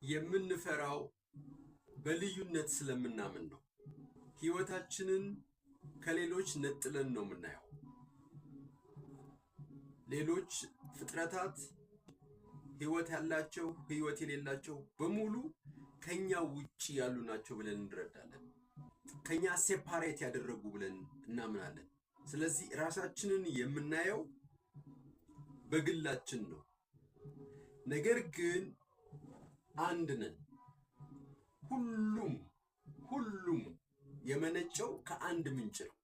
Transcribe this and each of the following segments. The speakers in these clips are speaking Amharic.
የምንፈራው በልዩነት ስለምናምን ነው። ህይወታችንን ከሌሎች ነጥለን ነው የምናየው። ሌሎች ፍጥረታት ህይወት ያላቸው ህይወት የሌላቸው በሙሉ ከኛ ውጪ ያሉ ናቸው ብለን እንረዳለን። ከኛ ሴፓሬት ያደረጉ ብለን እናምናለን። ስለዚህ ራሳችንን የምናየው በግላችን ነው። ነገር ግን አንድ ነን። ሁሉም የመነጨው ከአንድ ምንጭ ነው።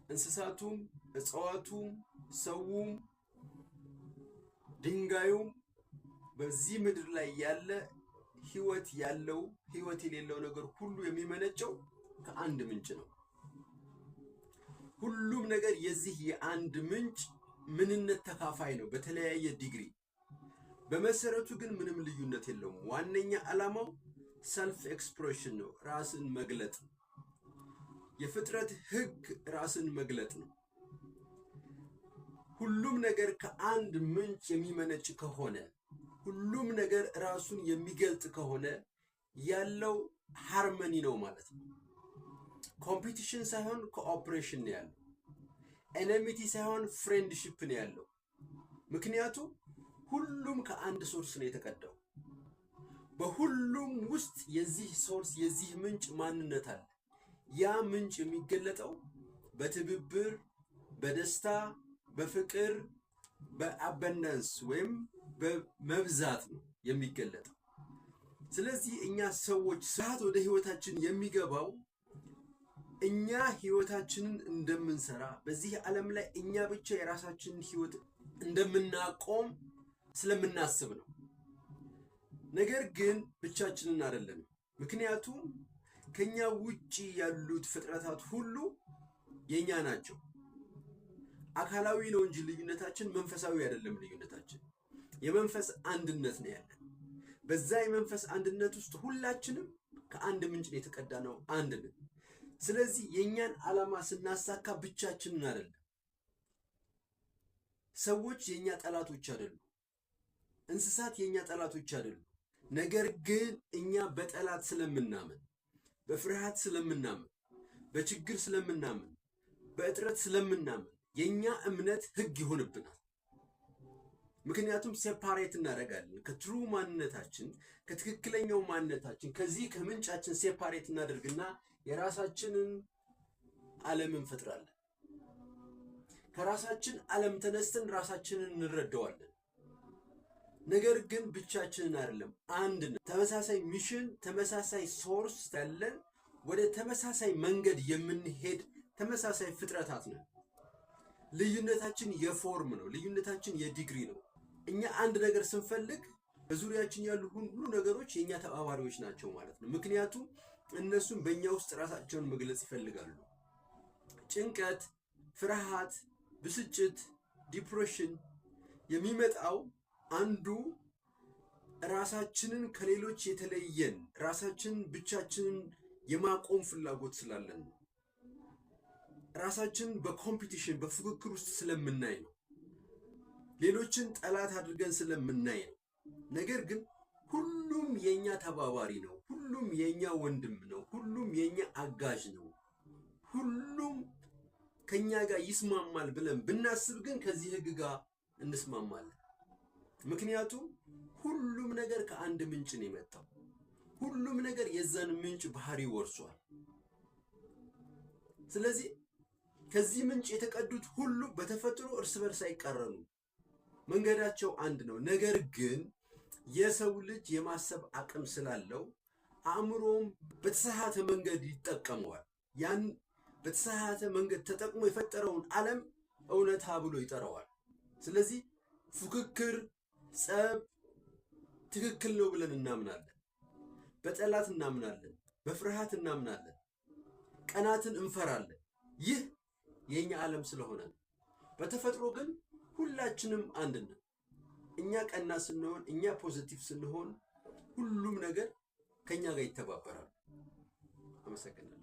እንስሳቱም፣ እጽዋቱም፣ ሰውም፣ ድንጋዩም በዚህ ምድር ላይ ያለ ህይወት ያለው ህይወት የሌለው ነገር ሁሉ የሚመነጨው ከአንድ ምንጭ ነው። ሁሉም ነገር የዚህ የአንድ ምንጭ ምንነት ተካፋይ ነው በተለያየ ዲግሪ። በመሰረቱ ግን ምንም ልዩነት የለውም። ዋነኛ ዓላማው ሰልፍ ኤክስፕሬሽን ነው፣ ራስን መግለጥ። የፍጥረት ህግ ራስን መግለጥ ነው። ሁሉም ነገር ከአንድ ምንጭ የሚመነጭ ከሆነ፣ ሁሉም ነገር ራሱን የሚገልጥ ከሆነ ያለው ሃርመኒ ነው ማለት ነው። ኮምፒቲሽን ሳይሆን ኮኦፕሬሽን ነው ያለው። ኤነሚቲ ሳይሆን ፍሬንድሺፕ ነው ያለው። ምክንያቱም ሁሉም ከአንድ ሶርስ ነው የተቀዳው። በሁሉም ውስጥ የዚህ ሶርስ የዚህ ምንጭ ማንነት አለ። ያ ምንጭ የሚገለጠው በትብብር፣ በደስታ፣ በፍቅር፣ በአበንዳንስ ወይም በመብዛት ነው የሚገለጠው። ስለዚህ እኛ ሰዎች ሰዓት ወደ ህይወታችን የሚገባው እኛ ህይወታችንን እንደምንሰራ በዚህ ዓለም ላይ እኛ ብቻ የራሳችንን ህይወት እንደምናቆም ስለምናስብ ነው። ነገር ግን ብቻችንን አይደለም። ምክንያቱም ከኛ ውጪ ያሉት ፍጥረታት ሁሉ የኛ ናቸው። አካላዊ ነው እንጂ ልዩነታችን መንፈሳዊ አይደለም። ልዩነታችን የመንፈስ አንድነት ነው ያለን። በዛ የመንፈስ አንድነት ውስጥ ሁላችንም ከአንድ ምንጭ የተቀዳ ነው፣ አንድ ነን። ስለዚህ የኛን ዓላማ ስናሳካ ብቻችንን አይደለም። ሰዎች የኛ ጠላቶች አይደሉም። እንስሳት የኛ ጠላቶች አይደሉም። ነገር ግን እኛ በጠላት ስለምናምን፣ በፍርሃት ስለምናምን፣ በችግር ስለምናምን፣ በእጥረት ስለምናምን የኛ እምነት ህግ ይሆንብናል። ምክንያቱም ሴፓሬት እናደርጋለን ከትሩ ማንነታችን፣ ከትክክለኛው ማንነታችን፣ ከዚህ ከምንጫችን ሴፓሬት እናደርግና የራሳችንን ዓለም እንፈጥራለን። ከራሳችን ዓለም ተነስተን ራሳችንን እንረዳዋለን። ነገር ግን ብቻችንን አይደለም፣ አንድ ነን። ተመሳሳይ ሚሽን፣ ተመሳሳይ ሶርስ ያለን፣ ወደ ተመሳሳይ መንገድ የምንሄድ ተመሳሳይ ፍጥረታት ነን። ልዩነታችን የፎርም ነው፣ ልዩነታችን የዲግሪ ነው። እኛ አንድ ነገር ስንፈልግ በዙሪያችን ያሉ ሁሉ ነገሮች የኛ ተባባሪዎች ናቸው ማለት ነው። ምክንያቱም እነሱም በእኛ ውስጥ ራሳቸውን መግለጽ ይፈልጋሉ። ጭንቀት፣ ፍርሃት፣ ብስጭት፣ ዲፕሬሽን የሚመጣው አንዱ ራሳችንን ከሌሎች የተለየን ራሳችንን ብቻችንን የማቆም ፍላጎት ስላለን ነው። ራሳችንን በኮምፒቲሽን በፉክክር ውስጥ ስለምናይ ነው። ሌሎችን ጠላት አድርገን ስለምናይ ነው። ነገር ግን ሁሉም የኛ ተባባሪ ነው። ሁሉም የኛ ወንድም ነው። ሁሉም የኛ አጋዥ ነው። ሁሉም ከኛ ጋር ይስማማል ብለን ብናስብ ግን ከዚህ ህግ ጋር እንስማማለን። ምክንያቱም ሁሉም ነገር ከአንድ ምንጭ ነው የመጣው። ሁሉም ነገር የዛን ምንጭ ባህሪ ወርሷል። ስለዚህ ከዚህ ምንጭ የተቀዱት ሁሉ በተፈጥሮ እርስ በርስ አይቃረኑ፣ መንገዳቸው አንድ ነው። ነገር ግን የሰው ልጅ የማሰብ አቅም ስላለው አእምሮም በተሳሳተ መንገድ ይጠቀመዋል። ያን በተሳሳተ መንገድ ተጠቅሞ የፈጠረውን ዓለም እውነታ ብሎ ይጠራዋል። ስለዚህ ፉክክር፣ ጸብ ትክክል ነው ብለን እናምናለን። በጠላት እናምናለን፣ በፍርሃት እናምናለን፣ ቀናትን እንፈራለን። ይህ የኛ ዓለም ስለሆነ ነው። በተፈጥሮ ግን ሁላችንም አንድ ነን። እኛ ቀና ስንሆን፣ እኛ ፖዚቲቭ ስንሆን ሁሉም ነገር ከኛ ጋር ይተባበራል። አመሰግናለሁ።